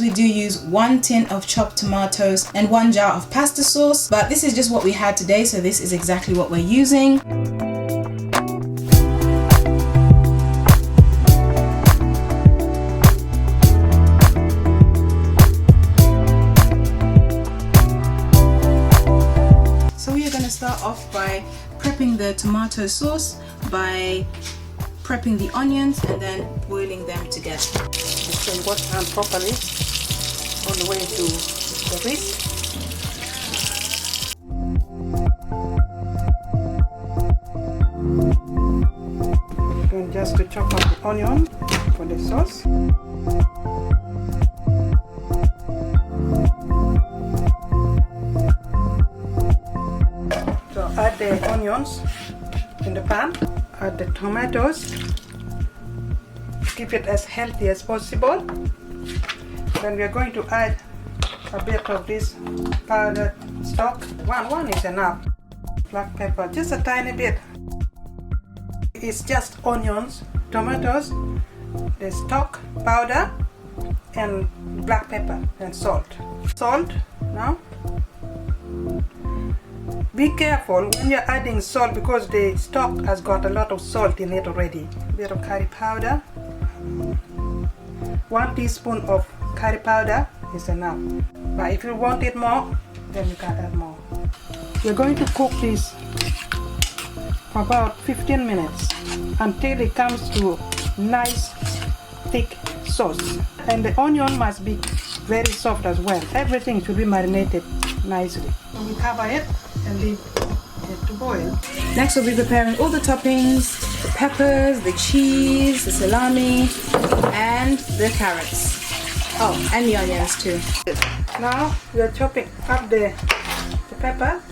usually do use 1 tin of chopped tomatoes and 1 jar of pasta sauce, but this is just what we had today, so this is exactly what we're using. So we are going to start off by prepping the tomato sauce by prepping the onions and then boiling them together. You can wash hand properly all the way to the wrist. And just to chop up the onion for the sauce. So add the onions in the pan. Add the tomatoes, keep it as healthy as possible. Then we are going to add a bit of this powdered stock. One is enough. Black pepper, just a tiny bit. It's just onions, tomatoes, the stock, powder, and black pepper and salt. Salt now. Be careful when you're adding salt because the stock has got a lot of salt in it already. A bit of curry powder. 1 teaspoon of curry powder is enough. But if you want it more, then you can add more. We're going to cook this for about 15 minutes until it comes to nice thick sauce. And the onion must be very soft as well. Everything should be marinated nicely. So we cover it and leave it to boil. Next we'll be preparing all the toppings, the peppers, the cheese, the salami, and the carrots. Oh, and the onions too. Now we are chopping up the pepper.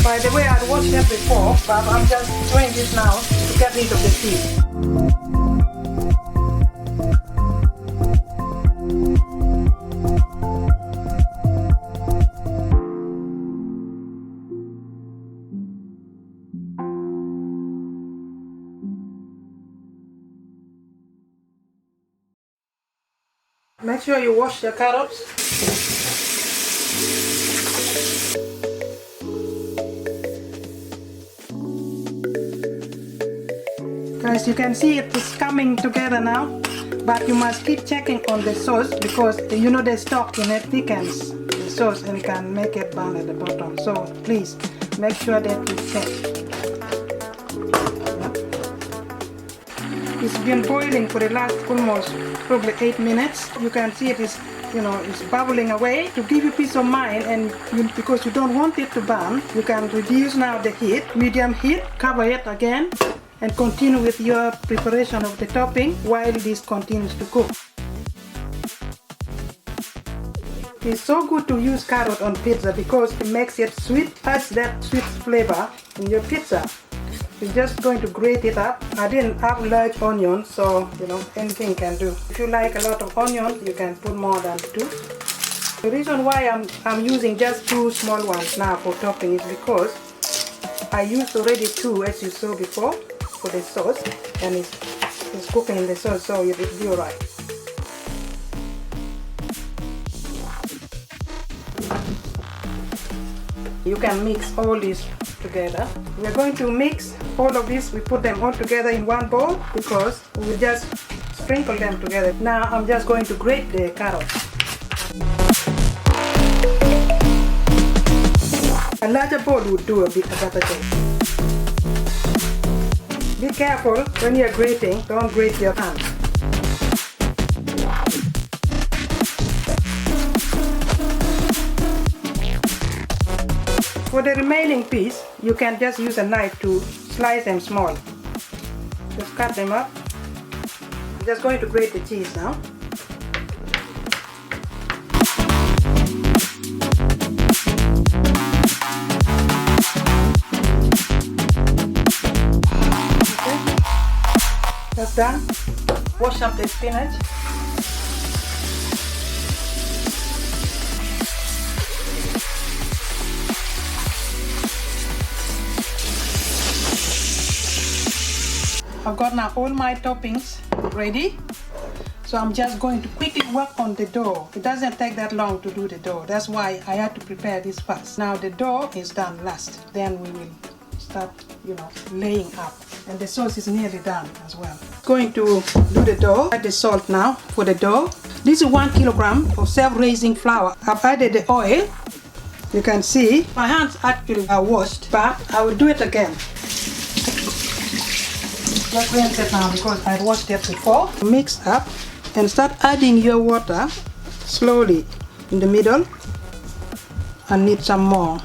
By the way, I washed it before, but I'm just doing this now to get rid of the seed. Make sure you wash the carrots. Guys, you can see it is coming together now, but you must keep checking on the sauce because you know the stock in it thickens the sauce and can make it burn at the bottom. So please make sure that you check. It's been boiling for the last almost probably 8 minutes. You can see it is, it's bubbling away. To give you peace of mind, and because you don't want it to burn, you can reduce now the heat, medium heat, cover it again, and continue with your preparation of the topping while this continues to cook. It's so good to use carrot on pizza because it makes it sweet, adds that sweet flavor in your pizza. You're just going to grate it up. I didn't have large onions, so anything can do. If you like a lot of onions, you can put more than 2. The reason why I'm using just 2 small ones now for topping is because I used already 2, as you saw before, for the sauce, and it's cooking in the sauce, so it will be alright. You can mix all this together. We are going to mix all of this. We put them all together in one bowl because we will just sprinkle them together. Now I'm just going to grate the carrots. A larger bowl would do a better job. Be careful when you are grating, don't grate your hand. For the remaining piece, you can just use a knife to slice them small. Just cut them up. I'm just going to grate the cheese now. Okay. That's done. Wash up the spinach. I've got now all my toppings ready. So I'm just going to quickly work on the dough. It doesn't take that long to do the dough. That's why I had to prepare this first. Now the dough is done last. Then we will start, laying up. And the sauce is nearly done as well. Going to do the dough. Add the salt now for the dough. This is 1 kilogram of self-raising flour. I've added the oil. You can see my hands actually are washed, but I will do it again. Just rinse it now because I washed it before. Mix up and start adding your water slowly in the middle. I need some more.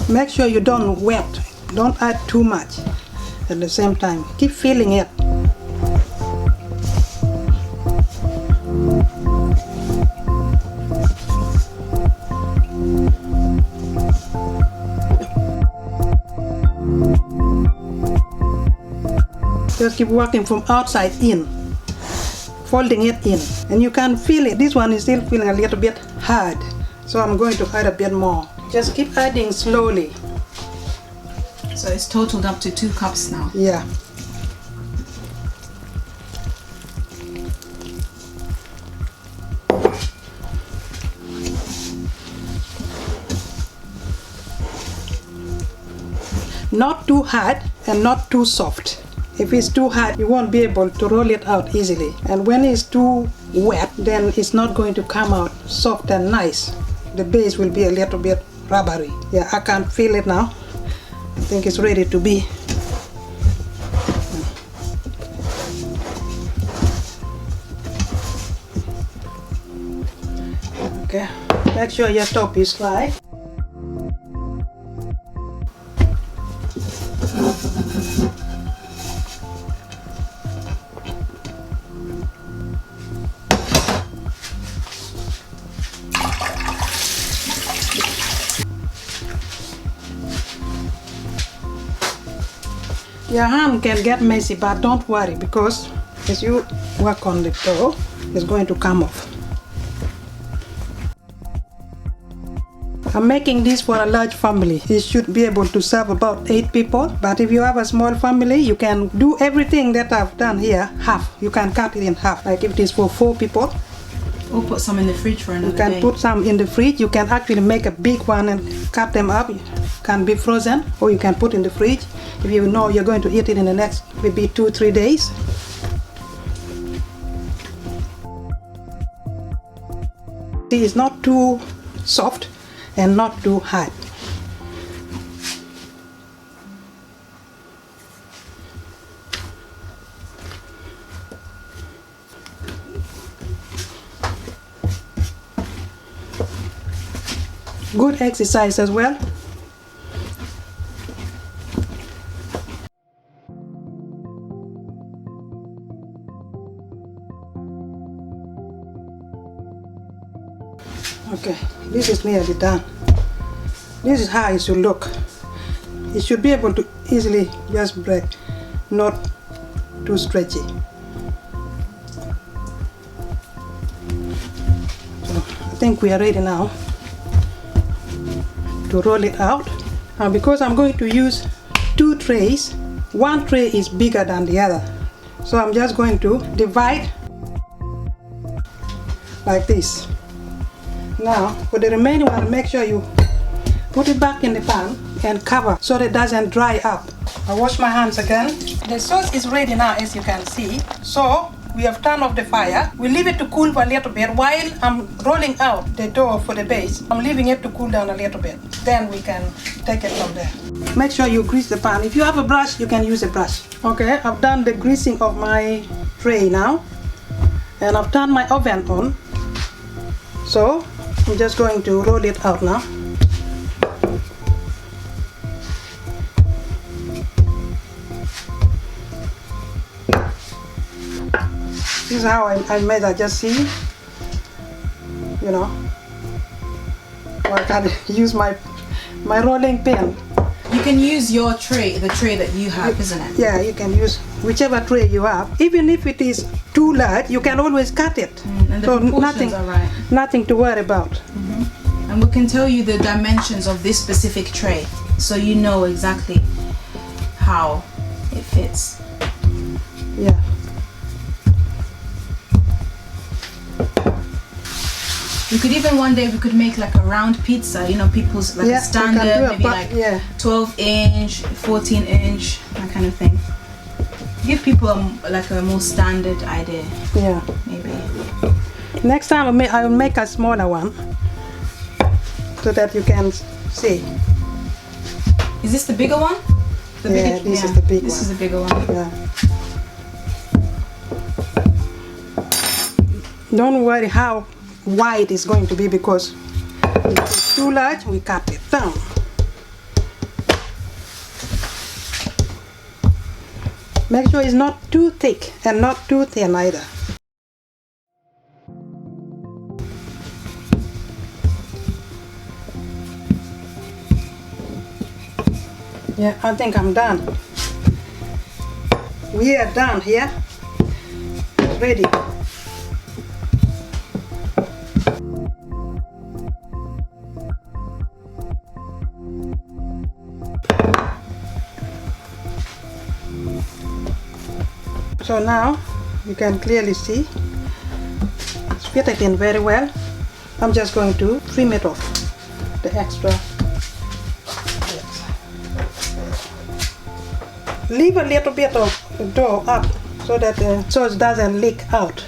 Make sure you don't wet. Don't add too much at the same time. Keep filling it. Just keep working from outside in, folding it in, and you can feel it. This one is still feeling a little bit hard, so I'm going to add a bit more. Just keep adding slowly. So it's totaled up to 2 cups now. Yeah. Not too hard and not too soft. If it's too hard, you won't be able to roll it out easily. And when it's too wet, then it's not going to come out soft and nice. The base will be a little bit rubbery. Yeah, I can feel it now. I think it's ready to be. Okay, make sure your top is dry. Your hand can get messy, but don't worry, because as you work on the dough, it's going to come off. I'm making this for a large family. It should be able to serve about 8 people. But if you have a small family, you can do everything that I've done here, half. You can cut it in half. Like if it is for 4 people. Or put some in the fridge for another day. You can put some in the fridge. You can actually make a big one and cut them up. It can be frozen, or you can put in the fridge. If you know you're going to eat it in the next maybe 2-3 days. See, it's not too soft and not too hard. Good exercise as well. Okay, this is nearly done. This is how it should look. It should be able to easily just break, not too stretchy. So I think we are ready now to roll it out. And because I'm going to use 2 trays, one tray is bigger than the other. So I'm just going to divide like this. Now for the remaining one, make sure you put it back in the pan and cover so that it doesn't dry up. I wash my hands again. The sauce is ready now, as you can see. So we have turned off the fire. We leave it to cool for a little bit while I'm rolling out the dough for the base. I'm leaving it to cool down a little bit. Then we can take it from there. Make sure you grease the pan. If you have a brush, you can use a brush. Okay, I've done the greasing of my tray now. And I've turned my oven on. So I'm just going to roll it out now. This is how I made that. Just see, I can use my rolling pin. You can use your tray, the tray that you have, isn't it? Yeah, you can use whichever tray you have. Even if it is too large, you can always cut it. And the proportions are right. Nothing to worry about. And we can tell you the dimensions of this specific tray, so you know exactly how it fits. Yeah. We could even one day we could make like a round pizza, you know, people's like a standard, maybe like 12-inch, 14-inch, that kind of thing. Give people like a more standard idea. Yeah. Maybe. Next time I will make a smaller one so that you can see. Is this the bigger one? This is the big one. This is the bigger one. Yeah. Don't worry how wide it's going to be, because if it's too large, we cut it down. Make sure it's not too thick and not too thin either. Yeah, I think I'm done. We are done here. Ready. So now you can clearly see it's fitted in very well. I'm just going to trim it off, the extra. Leave a little bit of the dough up so that the sauce doesn't leak out.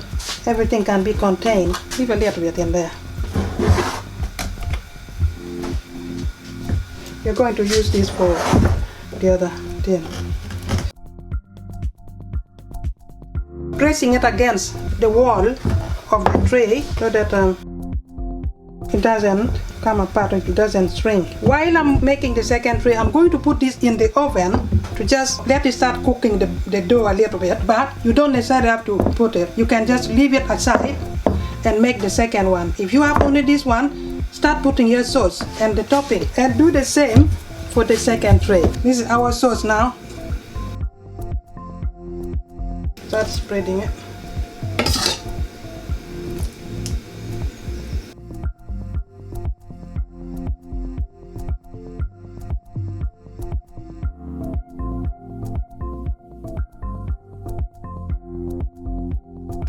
Everything can be contained. Leave a little bit in there. You're going to use this for the other tin. Pressing it against the wall of the tray so that it doesn't come apart, it doesn't shrink. While I'm making the second tray, I'm going to put this in the oven to just let it start cooking the dough a little bit, but you don't necessarily have to put it. You can just leave it aside and make the second one. If you have only this one, start putting your sauce and the topping, and do the same for the second tray. This is our sauce now. Start spreading it.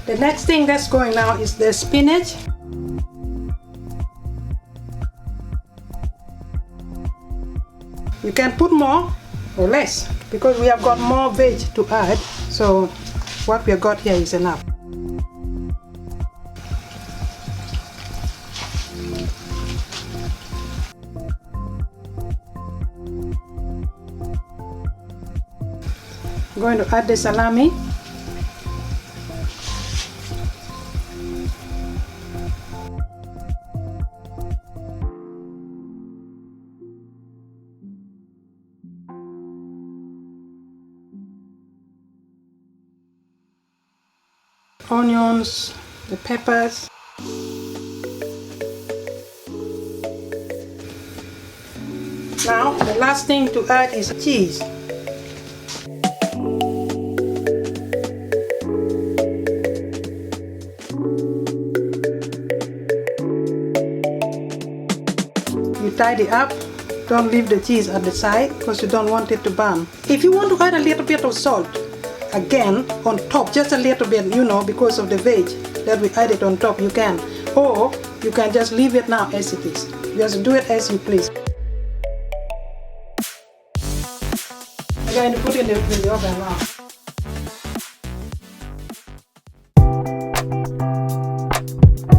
The next thing that's going now is the spinach. You can put more or less because we have got more veg to add, so what we have got here is enough. I'm going to add the salami. Onions, the peppers. Now the last thing to add is cheese. You tidy up. Don't leave the cheese at the side because you don't want it to burn. If you want to add a little bit of salt, again on top, just a little bit, you know, because of the veg that we added on top, you can, or you can just leave it now as it is. Just do it as you please. I'm going to put it in the oven now.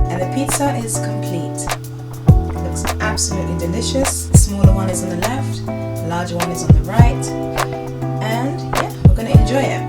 And the pizza is complete. It looks absolutely delicious. The smaller one is on the left, the larger one is on the right, and yeah, we're going to enjoy it.